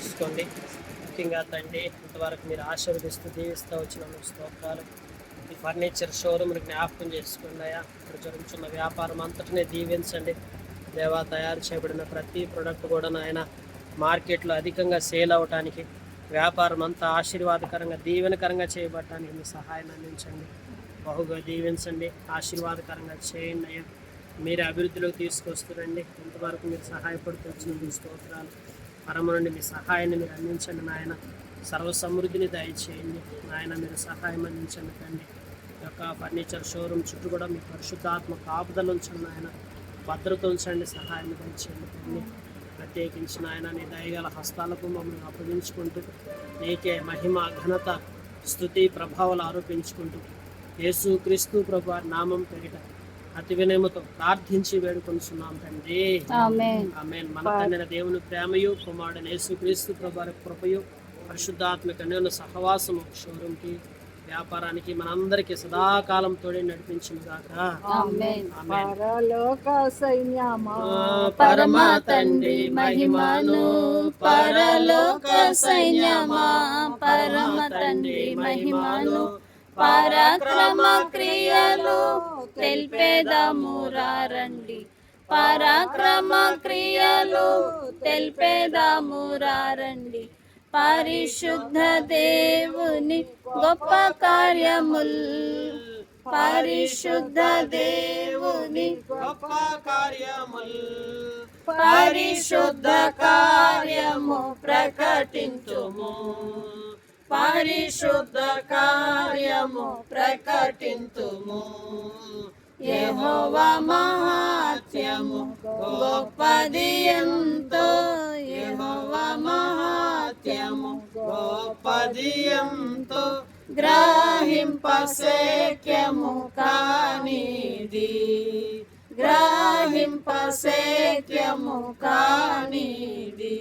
తీసుకోండి. ముఖ్యంగా తండ్రి ఇంతవరకు మీరు ఆశీర్వదిస్తూ దీవిస్తూ వచ్చిన స్తోత్రాలు. ఈ ఫర్నిచర్ షోరూమ్ని జ్ఞాపకం చేసుకోండి అయ్యా. ఇక్కడ జరుగుతున్న వ్యాపారం అంతటినీ దీవించండి దేవా. తయారు చేయబడిన ప్రతి ప్రోడక్ట్ కూడా నాయన మార్కెట్లో అధికంగా సేల్ అవ్వటానికి, వ్యాపారం అంతా ఆశీర్వాదకరంగా దీవెనకరంగా చేయబడటానికి మీ సహాయాన్ని అందించండి. బహుగా దీవించండి, ఆశీర్వాదకరంగా చేయండి అయ్యా. మీరే అభివృద్ధిలోకి తీసుకొస్తురండి. ఇంతవరకు మీరు సహాయపడుతూ మీ స్తోత్రాలు. పరమ నుండి మీ సహాయాన్ని మీరు అందించండి నాయన. సర్వ సమృద్ధిని దయచేయండి నాయన. మీరు సహాయం అందించండి తండ్రి. ఈ యొక్క ఫర్నిచర్ షోరూమ్ చుట్టూ కూడా మీ పరిశుద్ధాత్మ కాపుదల ఉంచండి నాయన. భద్రత ఉంచండి, సహాయం దయచేయండి తండ్రి. ప్రత్యేకించిన ఆయన నీ దయగల హస్తాలకు మమ్మల్ని అప్పగించుకుంటూ నీకే మహిమ, ఘనత, స్తుతి, ప్రభావాలు ఆరోపించుకుంటూ యేసు క్రీస్తు ప్రభు నామం పేరిట అతి వినయముతో ప్రార్థించి వేడుకొనిచున్నాం తండ్రి. ఆమేన్. మన తండ్రి దేవుని ప్రేమయు, కుమారుడైన యేసు క్రీస్తు ప్రభు కృపయు, పరిశుద్ధాత్మక అన్యోన్య సహవాసము షోరూమ్కి, వ్యాపారానికి, మనందరికీ సదాకాలం తోడే నడిపించును గాక. పరలోక సైన్యమా పరమ తండ్రి మహిమను, పరలోక సైన్యమా పరమ తండ్రి మహిమను, పరాక్రమ క్రియలు తెలిపేదము రండి. పరాక్రమ క్రియలు తెలిపేదము రండి. పరిశుద్ధ దేవుని గొప్ప కార్యముల్, పరిశుద్ధ దేవుని గొప్ప కార్యముల్, పరిశుద్ధ కార్యము ప్రకటించుము. పరిశుద్ధ కార్యము ప్రకటింతుము. యెహోవా మహాత్మ్యము గొప్పది ఎంతో, యెహోవా మహాత్మ్యము గొప్పది ఎంతో, గ్రహింపశక్యము కానిది, గ్రహింపశక్యము కానిది.